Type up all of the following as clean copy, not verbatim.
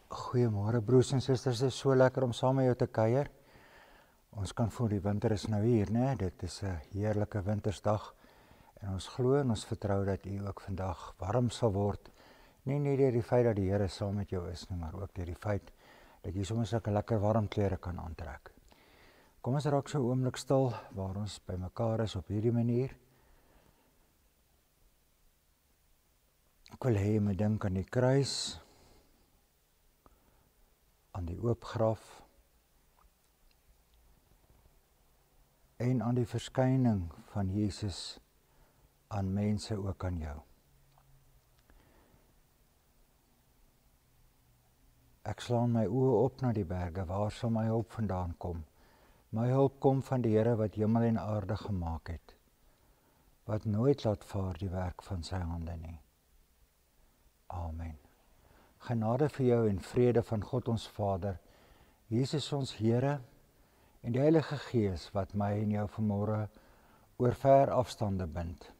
Goeiemôre broers en susters, dit is so lekker om saam met jou te kuier. Ons kan voel die winter is nou hier, né? Dit is 'n heerlike wintersdag en ons glo en ons vertrou dat u ook vandag warm sal word. Nie net deur die feit dat die Here saam met jou is nie, maar ook deur die feit dat jy sommer sulke lekker warm klere kan aantrek. Kom ons raak so 'n oomblik stil waar ons bymekaar is op hierdie manier. Ek wil hê jy moet dink aan die kruis, aan die oop graf en aan die verskyning van Jesus aan mense, ook aan jou. Ek slaan my oë op na die berge, waar sal my hulp vandaan kom? My hulp kom van die Here wat hemel en aarde gemaak het, wat nooit laat vaar die werk van sy hande nie. Amen. Genade vir jou en vrede van God ons Vader, Jesus ons Here en die Heilige Gees wat my en jou vanmôre oor ver afstande bind.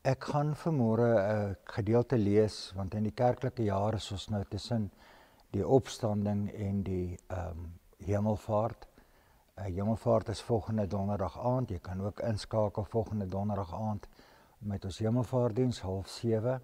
Ek gaan vanmôre 'n gedeelte lees, want in die kerklike jaar is ons nou tussen die opstanding en die hemelvaart. Hemelvaart is volgende donderdag aand. Jy kan ook inskakel volgende donderdag aand met ons hemelvaartdiens 6:30.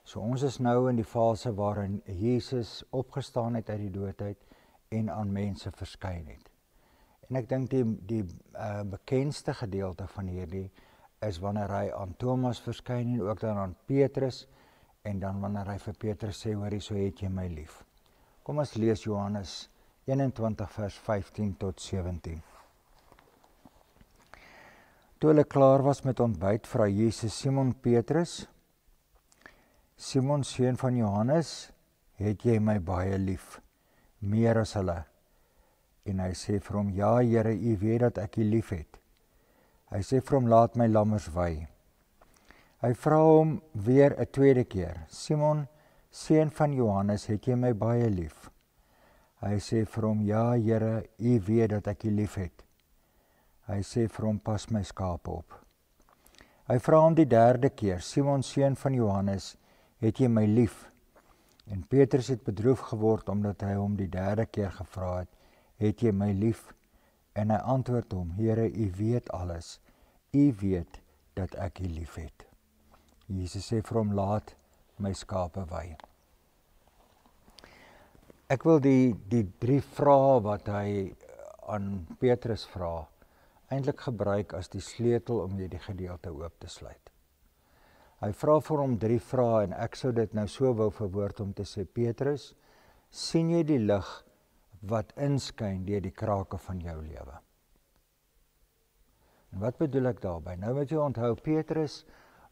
So ons is nou in die fase waarin Jesus opgestaan het uit die dood uit en aan mense verskyn het. En ek dink die bekendste gedeelte van hierdie is wanneer hy aan Thomas verskyn en ook dan aan Petrus, en dan wanneer hy vir Petrus sê, hoorie, so het jy my lief. Kom ons lees Johannes 21 vers 15 tot 17. Toe hulle klaar was met ontbyt, vra Jesus Simon Petrus: Simon, seun van Johannes, het jy my baie lief, meer as hulle? En hy sê vir hom: Ja, Here, u weet dat ek u lief het. Hy sê vir hom: laat my lammers wei. Hy vra hom weer 'n tweede keer: Simon, seun van Johannes, het jy my baie lief? Hy sê vir hom: Ja, Here, u weet dat ek u lief het. Hy sê vir hom: pas my skape op. Hy vra hom die derde keer: Simon, seun van Johannes, het jy my lief? En Petrus het bedroef geword omdat hy hom die derde keer gevra het: het jy my lief? En hy antwoord hom: Here, u weet alles. U weet dat ek u lief het. Jesus sê vir hom: laat my skape wei. Ek wil die 3 vrae wat hy aan Petrus vra, eintlik gebruik as die sleutel om hierdie gedeelte oop te sluit. Hy vra vir hom 3 vrae en ek sou dit nou so wou verwoord om te sê: Petrus, sien jy die lig wat inskyn deur die krake van jou lewe? En wat bedoel ek daarby? Nou moet jy onthou, Petrus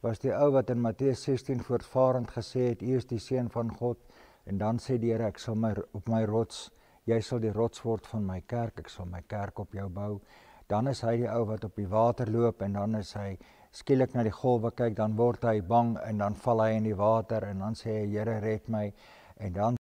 was die ou wat in Matteus 16 voortvarend gesê het: U is die seun van God. En dan sê die Here: ek sal op my rots, jy sal die rots word van my kerk, ek sal my kerk op jou bou. Dan is hy die ou wat op die water loop en dan is hy skielik na die golwe kyk, dan word hy bang en dan val hy in die water en dan sê hy: Here, red my. En dan